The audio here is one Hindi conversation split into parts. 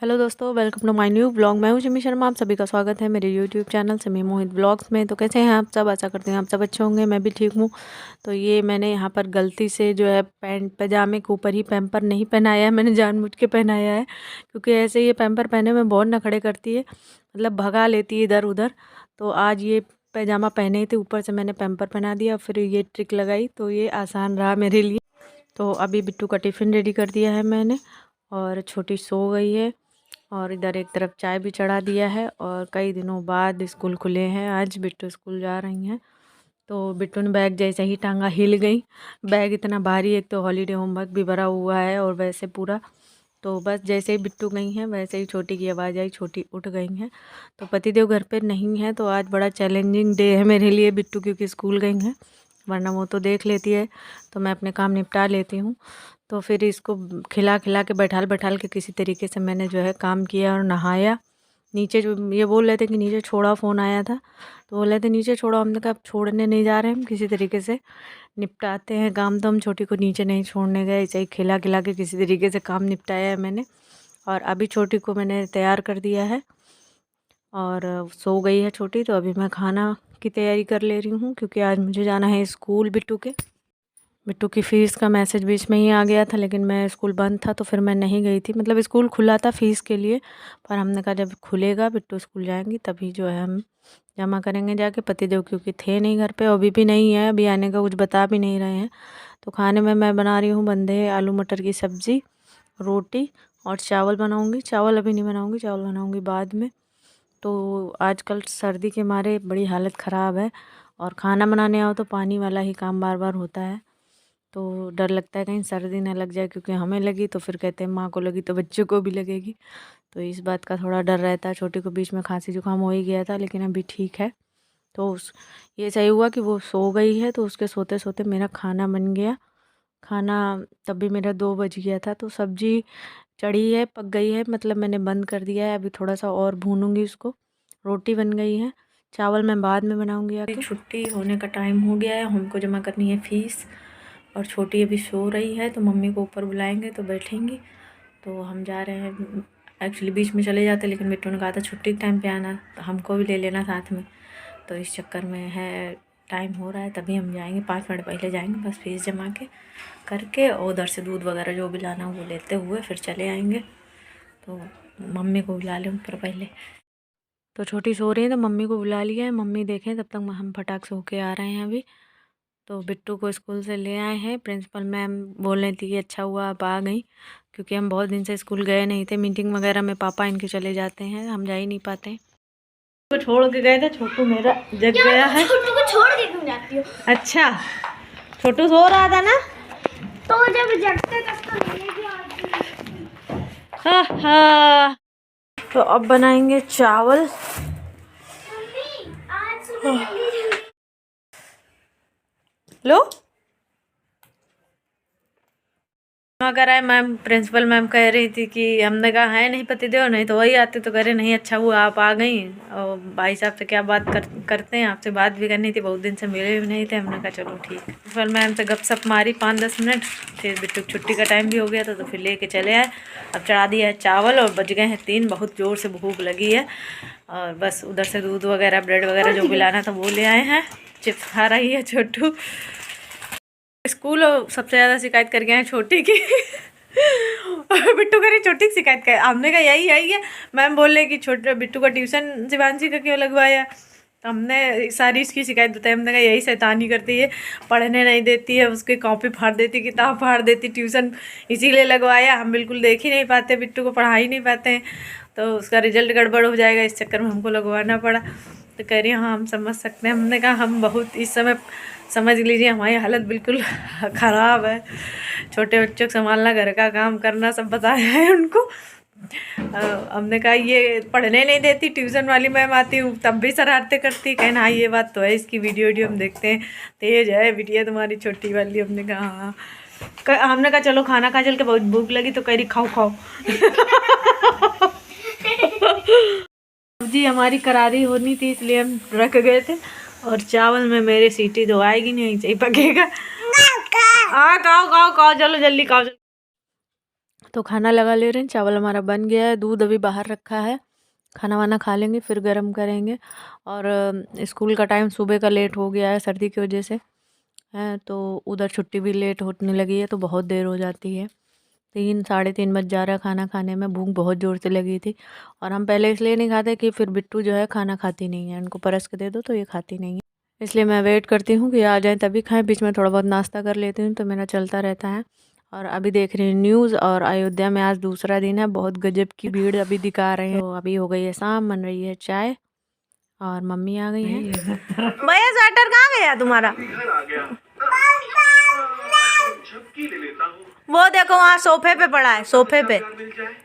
हेलो दोस्तों, welcome to my new blog. मैं हूं जिमी शर्मा। आप सभी का स्वागत है मेरे यूट्यूब चैनल से मोहित ब्लॉग्स में। तो कैसे हैं आप सब? आशा करते हैं आप सब अच्छे होंगे। मैं भी ठीक हूं। तो ये मैंने यहाँ पर गलती से जो है पैंट पजामे के ऊपर ही पैम्पर नहीं पहनाया है। मैंने जानबूझ के पहनाया है क्योंकि ऐसे ये पैम्पर पहने में बहुत नखड़े करती है, मतलब भगा लेती है इधर उधर। तो आज ये पैजामा पहने ही थे, ऊपर से मैंने पैम्पर पहना दिया, फिर ये ट्रिक लगाई तो ये आसान रहा मेरे लिए। तो अभी बिट्टू का टिफ़िन रेडी कर दिया है मैंने, और छोटी सो गई है, और इधर एक तरफ चाय भी चढ़ा दिया है। और कई दिनों बाद स्कूल खुले हैं, आज बिट्टू स्कूल जा रही हैं। तो बिट्टू ने बैग जैसे ही टांगा हिल गई। बैग इतना भारी, एक तो हॉलीडे होमवर्क भी भरा हुआ है और वैसे पूरा। तो बस जैसे ही बिट्टू गई हैं वैसे ही छोटी की आवाज़ आई, छोटी उठ गई हैं। तो पतिदेव घर पे नहीं है, तो आज बड़ा चैलेंजिंग डे है मेरे लिए बिट्टू, क्योंकि स्कूल गई हैं, वरना वो तो देख लेती है। तो मैं अपने काम निपटा लेती हूँ। तो फिर इसको खिला खिला के बैठाल बैठाल के किसी तरीके से मैंने जो है काम किया और नहाया। नीचे जो ये बोल रहे थे कि नीचे छोड़ा, फ़ोन आया था तो बोल रहे थे नीचे छोड़ो। हमने कहा अब छोड़ने नहीं जा रहे हैं, हम किसी तरीके से निपटाते हैं काम। तो हम छोटी को नीचे नहीं छोड़ने गए, ऐसे ही खिला खिला के किसी तरीके से काम निपटाया है मैंने। और अभी छोटी को मैंने तैयार कर दिया है और सो गई है छोटी। तो अभी मैं खाना की तैयारी कर ले रही हूँ, क्योंकि आज मुझे जाना है स्कूल बिट्टू के। बिट्टू की फ़ीस का मैसेज बीच में ही आ गया था, लेकिन मैं स्कूल बंद था तो फिर मैं नहीं गई थी। मतलब स्कूल खुला था फ़ीस के लिए, पर हमने कहा जब खुलेगा बिट्टू स्कूल जाएंगी तभी जो है हम जमा करेंगे जाके। पतिदेव क्योंकि थे नहीं घर पे, अभी भी नहीं है, अभी आने का कुछ बता भी नहीं रहे हैं। तो खाने में मैं बना रही हूँ बंदे आलू मटर की सब्ज़ी, रोटी और चावल बनाऊँगी। चावल अभी नहीं बनाऊँगी, चावल बनाऊँगी बाद में। तो आजकल सर्दी के मारे बड़ी हालत ख़राब है, और खाना बनाने आओ तो पानी वाला ही काम बार बार होता है। तो डर लगता है कहीं सर्दी ना लग जाए, क्योंकि हमें लगी तो फिर कहते हैं माँ को लगी तो बच्चों को भी लगेगी। तो इस बात का थोड़ा डर रहता है। छोटी को बीच में खांसी जुकाम हो ही गया था, लेकिन अभी ठीक है। तो ये सही हुआ कि वो सो गई है, तो उसके सोते सोते मेरा खाना बन गया। खाना तब भी मेरा 2 बज गया था। तो सब्जी चढ़ी है, पक गई है, मतलब मैंने बंद कर दिया है। अभी थोड़ा सा और भूनूंगी उसको। रोटी बन गई है, चावल मैं बाद में बनाऊंगी। आके छुट्टी होने का टाइम हो गया है, हमको जमा करनी है फ़ीस। और छोटी अभी सो रही है, तो मम्मी को ऊपर बुलाएंगे तो बैठेंगी। तो हम जा रहे हैं। एक्चुअली बीच में चले जाते, लेकिन बिट्टू ने कहा था छुट्टी के टाइम पे आना, तो हमको भी ले लेना साथ में। तो इस चक्कर में है, टाइम हो रहा है तभी हम जाएंगे। 5 मिनट पहले जाएंगे, बस फीस जमा के करके, और उधर से दूध वगैरह जो भी लाना वो लेते हुए फिर चले आएंगे। तो मम्मी को बुला लें ऊपर पहले। तो छोटी सो रही है तो मम्मी को बुला लिया है, मम्मी देखें तब तक हम फटाक से होके आ रहे हैं अभी। तो बिट्टू को स्कूल से ले आए हैं। प्रिंसिपल मैम बोल रही थी कि अच्छा हुआ आप आ गई, क्योंकि हम बहुत दिन से स्कूल गए नहीं थे। मीटिंग वगैरह में पापा इनके चले जाते हैं, हम जा ही नहीं पाते हैं। तो छोड़ के गए थे, छोटू मेरा जग गया है। छोटू को छोड़ के क्यों जाती हो? अच्छा, छोटू सो रहा था ना, तो जब जगते तब तो लेके आती। हाँ हाँ। तो अब बनाएंगे चावल। मम्मी आज सुबह लो अगर आए मैम, प्रिंसिपल मैम कह रही थी कि हमने कहा है नहीं पतिदेव, नहीं तो वही आते। तो कह रहे नहीं अच्छा हुआ आप आ गई। और भाई साहब से क्या बात करते हैं, आपसे बात भी करनी थी, बहुत दिन से मिले भी नहीं थे। हमने कहा चलो ठीक। प्रिंसिपल मैम से गपशप मारी 5-10 मिनट, फिर बिट्टू छुट्टी का टाइम भी हो गया था तो फिर लेके चले आए। अब चढ़ा दिया है चावल, और बज गए हैं 3। बहुत ज़ोर से भूख लगी है, और बस उधर से दूध वगैरह ब्रेड वगैरह जो भी लाना था वो ले आए हैं। चिप्स खा रही है छोटू। स्कूल सबसे ज़्यादा शिकायत कर गए हैं छोटी की। और बिट्टू करी छोटी की शिकायत कर, हमने कहा यही है। मैम बोल रहे कि छोटे बिट्टू का ट्यूशन शिवांशी का क्यों लगवाया। तो हमने सारी इसकी शिकायत बताई। हमने कहा यही शैतानी करती है, पढ़ने नहीं देती है, उसकी कॉपी फाड़ देती, किताब फाड़ देती, ट्यूशन इसीलिए लगवाया। हम बिल्कुल देख ही नहीं पाते, बिट्टू को पढ़ा ही नहीं पाते हैं, तो उसका रिजल्ट गड़बड़ हो जाएगा, इस चक्कर में हमको लगवाना पड़ा। तो कह रही हाँ हम समझ सकते हैं। हमने कहा हम बहुत इस समय समझ लीजिए हमारी हालत बिल्कुल ख़राब है। छोटे बच्चों को संभालना, घर का काम करना सब बताया है उनको। हमने कहा ये पढ़ने नहीं देती, ट्यूशन वाली मैम आती हूँ तब भी शरारतें करती। कहना हाँ ये बात तो है, इसकी वीडियो हम देखते हैं, तेज है बिटिया तुम्हारी छोटी वाली। हमने कहा हाँ। हमने कहा चलो खाना खा, चल के बहुत भूख लगी। तो कह रही खाओ खाओ। सब्जी हमारी करारी होनी थी इसलिए हम रख गए थे, और चावल में मेरी सीटी तो आएगी नहीं, चाहिए पकेगा। हाँ खाओ खाओ खाओ, चलो जल्दी खाओ। तो खाना लगा ले रहे हैं। चावल हमारा बन गया है, दूध अभी बाहर रखा है। खाना वाना खा लेंगे फिर गर्म करेंगे। और स्कूल का टाइम सुबह का लेट हो गया है सर्दी की वजह से है, तो उधर छुट्टी भी लेट होने लगी है, तो बहुत देर हो जाती है। 3 साढ़े 3 बज जा रहा है खाना खाने में। भूख बहुत ज़ोर से लगी थी और हम पहले इसलिए नहीं खाते कि फिर बिट्टू जो है खाना खाती नहीं है, उनको परस के दे दो तो ये खाती नहीं है, इसलिए मैं वेट करती हूँ कि आ जाए तभी खाएं। बीच में थोड़ा बहुत नाश्ता कर लेती हूँ, तो मेरा चलता रहता है। और अभी देख रही हूँ न्यूज़, और अयोध्या में आज दूसरा दिन है, बहुत गजब की भीड़ अभी दिखा रहे हैं। तो अभी हो गई है शाम, बन रही है चाय और मम्मी आ गई है। भैया स्वेटर कहाँ गया तुम्हारा? वो देखो वहाँ सोफे पे पड़ा है, सोफे पे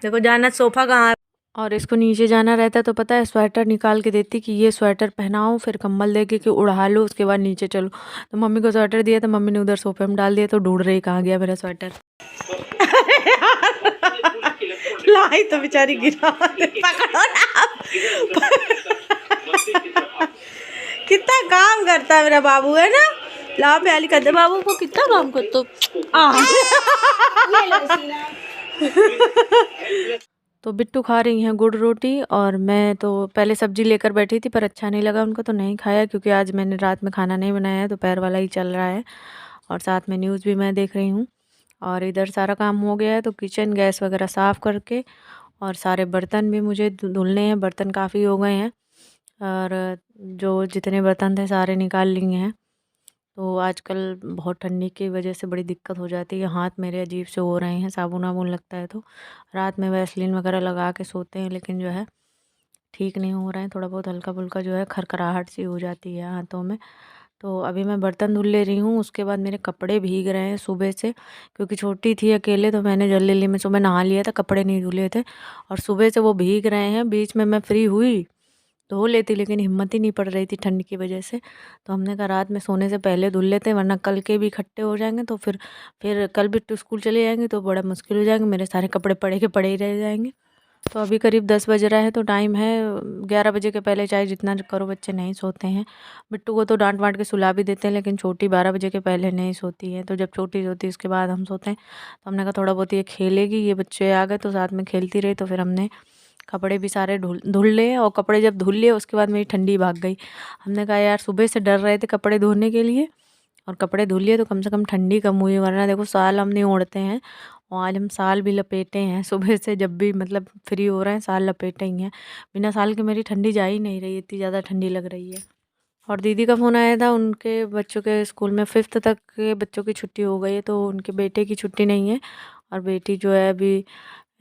देखो। जाना सोफा कहाँ है। और इसको नीचे जाना रहता है तो पता है स्वेटर निकाल के देती कि ये स्वेटर पहनाओ, फिर कंबल देके कि उड़ा लो, उसके बाद नीचे चलो। तो मम्मी को स्वेटर दिया तो मम्मी ने उधर सोफे में डाल दिया, तो ढूंढ रही कहाँ गया मेरा स्वेटर। लाई तो बेचारी गिरा, पकड़ो ना। कितना काम करता है मेरा बाबू, है ना। ला प्याली कर दे बाबू को, कितना काम कर तो। तो बिट्टू खा रही हैं गुड़ रोटी, और मैं तो पहले सब्जी लेकर बैठी थी पर अच्छा नहीं लगा उनको, तो नहीं खाया, क्योंकि आज मैंने रात में खाना नहीं बनाया है, दोपहर वाला ही चल रहा है। और साथ में न्यूज़ भी मैं देख रही हूँ। और इधर सारा काम हो गया है, तो किचन गैस वगैरह साफ़ करके, और सारे बर्तन भी मुझे धुलने हैं। बर्तन काफ़ी हो गए हैं, और जो जितने बर्तन थे सारे निकाल लिए हैं। तो आजकल बहुत ठंडी की वजह से बड़ी दिक्कत हो जाती है, हाथ मेरे अजीब से हो रहे हैं, साबुन वाबुन लगता है। तो रात में वैसलीन वगैरह लगा के सोते हैं, लेकिन जो है ठीक नहीं हो रहा है, थोड़ा बहुत हल्का फुल्का जो है खरखराहट सी हो जाती है हाथों में। तो अभी मैं बर्तन धुल ले रही हूँ, उसके बाद मेरे कपड़े भीग रहे हैं सुबह से, क्योंकि छोटी थी अकेले, तो मैंने जल्दी में सुबह नहा लिया था, कपड़े नहीं धुले थे, और सुबह से वो भीग रहे हैं। बीच में मैं फ्री हुई धो लेती, लेकिन हिम्मत ही नहीं पड़ रही थी ठंड की वजह से। तो हमने कहा रात में सोने से पहले धुल लेते हैं, वरना कल के भी इकट्ठे हो जाएंगे, तो फिर कल भी तो स्कूल चले जाएंगे तो बड़ा मुश्किल हो जाएंगे, मेरे सारे कपड़े पड़े के पड़े ही रह जाएंगे। तो अभी करीब 10 बज रहा है, तो टाइम है 11 बजे के पहले, चाहे जितना करो बच्चे नहीं सोते हैं। बिट्टू को तो डांट वाट के सुला भी देते हैं, लेकिन छोटी 12 बजे के पहले नहीं सोती है। तो जब छोटी सोती है उसके बाद हम सोते हैं। तो हमने कहा थोड़ा बहुत ये खेलेगी, ये बच्चे आ गए तो साथ में खेलती रही, तो फिर हमने कपड़े भी सारे धुल लिए। और कपड़े जब धुल लिए उसके बाद मेरी ठंडी भाग गई। हमने कहा यार सुबह से डर रहे थे कपड़े धोने के लिए, और कपड़े धुल लिए तो कम से कम ठंडी कम हुई, वरना देखो साल हम नहीं ओढ़ते हैं, और आज हम साल भी लपेटे हैं। सुबह से जब भी मतलब फ्री हो रहे हैं साल लपेटे ही हैं। बिना साल के मेरी ठंडी जा ही नहीं रही, इतनी ज़्यादा ठंडी लग रही है। और दीदी का फ़ोन आया था, उनके बच्चों के स्कूल में 5th तक के बच्चों की छुट्टी हो गई है, तो उनके बेटे की छुट्टी नहीं है, और बेटी जो है अभी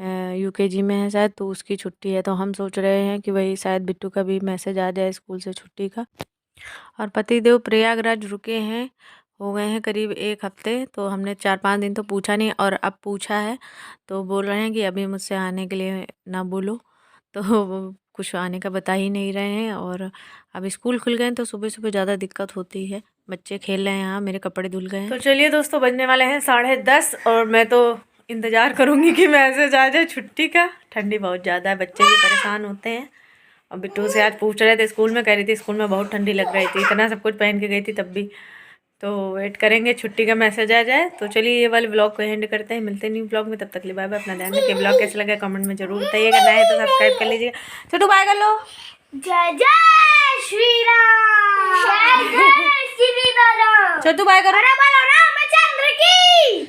UKG में है शायद, तो उसकी छुट्टी है। तो हम सोच रहे हैं कि वही शायद बिट्टू का भी मैसेज आ जाए स्कूल से छुट्टी का। और पतिदेव प्रयागराज रुके हैं, हो गए हैं करीब 1 हफ्ते, तो हमने 4-5 दिन तो पूछा नहीं, और अब पूछा है तो बोल रहे हैं कि अभी मुझसे आने के लिए ना बोलो। तो वो कुछ आने का बता ही नहीं रहे हैं। और अब स्कूल खुल गए हैं तो सुबह सुबह ज़्यादा दिक्कत होती है, बच्चे खेल रहे हैं यहाँ, मेरे कपड़े धुल गए हैं। तो चलिए दोस्तों, बजने वाले हैं 10:30, और मैं तो इंतज़ार करूँगी कि मैसेज आ जाए छुट्टी का। ठंडी बहुत ज़्यादा है, बच्चे भी परेशान होते हैं। और बिट्टू से आज पूछ रहे थे स्कूल में, कह रही थी स्कूल में बहुत ठंडी लग रही थी, इतना सब कुछ पहन के गई थी तब भी। तो वेट करेंगे छुट्टी का मैसेज आ जाए। तो चलिए ये वाले ब्लॉग को एंड करते हैं, मिलते हैं न्यू ब्लॉग में, तब तक के लिए बाय बाय। अपना ध्यान रखिए। ब्लॉग कैसा लगा कमेंट में जरूर बताइएगा, नया है तो सब्सक्राइब कर लीजिएगा। छोटू बाय कर लो। जय जय श्री राम। जय जय श्री राम। छोटू बाय करो। अरे बोलो ना, मैं चंद्र की।